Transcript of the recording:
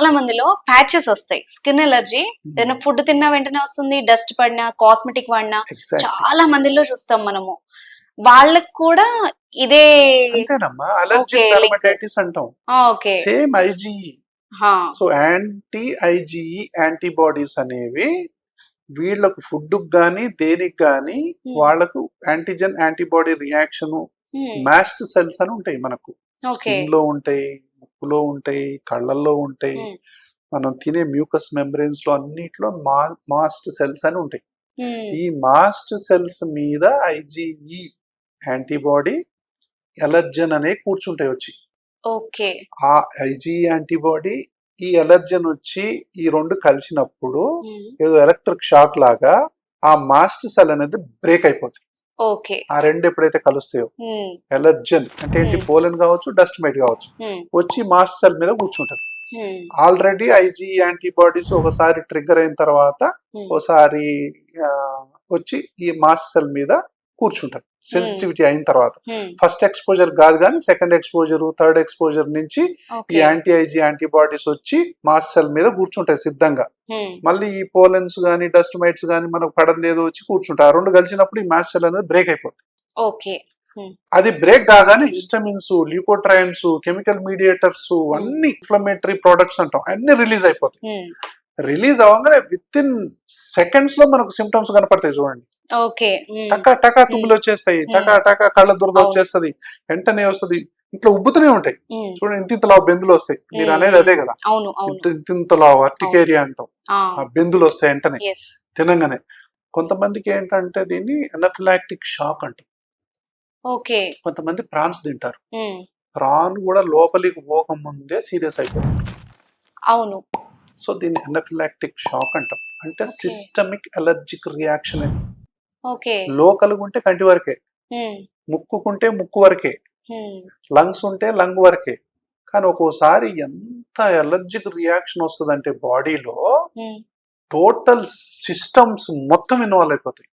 చాలా మందిలో ప్యాచెస్ వస్తాయి. స్కిన్ ఎలర్జీ ఏదైనా ఫుడ్ తిన్నా వెంటనే వస్తుంది. డస్ట్ పడినా, కాస్మెటిక్ వాడినా ఎగ్జాక్ట్లీ. చాలా మందిలో చూస్తాం మనము. వాళ్ళకి కూడా ఇదే అంతేనమ్మా, ఓకే. Allergic link. డర్మటైటిస్ అంటాం. ఓకే. Same IgE. హా! సో యాంటీ ఐజీఈ యాంటీబాడీస్ అనేవి వీళ్ళకు ఫుడ్ కానీ దేనికి కానీ హ్మ్. వాళ్ళకు యాంటీజెన్ యాంటీబాడీ రియాక్షన్ హ్మ్. మాస్ట్ సెల్స్ అని ఉంటాయి మనకు. ఓకే. స్కిన్ లో ఉంటాయి, ముక్కులో ఉంటాయి, కళ్ళల్లో ఉంటాయి, హ్మ్. మనం తినే మ్యూకస్ మెంబ్రెయిన్స్ లో అన్నిట్లో మాస్ట్ సెల్స్ అని ఉంటాయి. హ్మ్. ఈ మాస్ట్ సెల్స్ మీద ఐజీఈ యాంటీబాడీ ఎలర్జన్ అనే కూర్చుంటాయి వచ్చి. ఓకే. ఆ ఐజీ యాంటీబాడీ ఈ ఎలర్జన్ వచ్చి ఈ రెండు కలిసినప్పుడు హ్మ్. ఏదో ఎలక్ట్రిక్ షాక్ లాగా ఆ మాస్ట్ సెల్ అనేది బ్రేక్ అయిపోతుంది. ఓకే. ఆ రెండు ఎప్పుడైతే కలుస్తాయో హ్మ్. ఎలర్జన్ అంటే ఏంటి, హ్మ్. పోలెన్ కావచ్చు, డస్ట్ మైట్ కావచ్చు, హ్మ్. వచ్చి మాస్ట్ సెల్ మీద కూర్చుంటది. హ్మ్. ఆల్రెడీ ఐజీ యాంటీబాడీస్ ఒకసారి ట్రిగ్గర్ అయిన తర్వాత హ్మ్. ఒకసారి ఆ, వచ్చి ఈ మాస్ట్ సెల్ మీద కూర్చుంటది హ్మ్. సెన్సిటివిటీ అయిన తర్వాత. హ్మ్. ఫస్ట్ ఎక్స్పోజర్ కాదు కానీ సెకండ్ ఎక్స్పోజర్, థర్డ్ ఎక్స్పోజర్ నుంచి ఈ ఓకే. యాంటీ ఐజీ యాంటీబాడీస్ వచ్చి మాస్ట్ సెల్ మీద కూర్చుంటాయి సిద్ధంగా. హ్మ్. మళ్ళీ ఈ పోలెన్స్ కానీ డస్ట్ మైట్స్ కానీ మనకు పడంది ఏదో వచ్చి కూర్చుంటాయి. ఆ రెండు కలిసినప్పుడు ఈ మాస్ట్ సెల్ అనేది బ్రేక్ అయిపోతుంది. ఓకే. హ్మ్. అది బ్రేక్ కాగానే హిస్టమిన్స్, ల్యూకోట్రైన్స్, కెమికల్ మీడియేటర్స్, హ్మ్. అన్ని ఇన్ఫ్లమేటరీ ప్రొడక్ట్స్ అంటాం, అన్ని రిలీజ్ అయిపోతాయి. హ్మ్. రిలీజ్ అవ్వగానే విత్ ఇన్ సెకండ్స్ లో మనకు సిమ్టమ్స్ కనపడతాయి చూడండి. ఓకే. హ్మ్. టకా టకా హ్మ్. తుమ్ములు వచ్చేస్తాయి, హ్మ్. టకా టకా కళ్ళ దురద అవును. వచ్చేస్తది, వెంటనే వస్తుంది, ఇంట్లో ఉబ్బుతూనే ఉంటాయి. హ్మ్. చూడండి ఇంతింతలా బెందులు వస్తాయి. మీరు హ్మ్. అనేది హ్మ్. అదే కదా, అవును. అవును. ఇంతింతలా అవును. అర్టికేరియా అంటాం. ఆ! ఆ బెందులు వస్తాయి వెంటనే యెస్. తినంగానే. కొంతమందికి ఏంటంటే దీన్ని ఎనఫిలాక్టిక్ షాక్ అంటాం. ఓకే. కొంతమంది ప్రాన్స్ తింటారు, హ్మ్. ప్రాన్ కూడా లోపలికి పోకముందే సీరియస్ అయిపోతుంది. అవును. సో దీన్ని ఎనఫిలాక్టిక్ షాక్ అంటాం. అంటే ఓకే. సిస్టమిక్ అలర్జిక్ రియాక్షన్ ఇది. ఓకే. లోకల్ ఉంటే కంటి వరకే, హ్మ్. ముక్కుకుంటే ముక్కు వరకే, హ్మ్. లంగ్స్ ఉంటే లంగ్ వరకే. కానీ ఒక్కోసారి ఎంత ఎలర్జిక్ రియాక్షన్ వస్తుందంటే బాడీలో హ్మ్. టోటల్ సిస్టమ్స్ మొత్తం ఇన్వాల్వ్ అయిపోతాయి.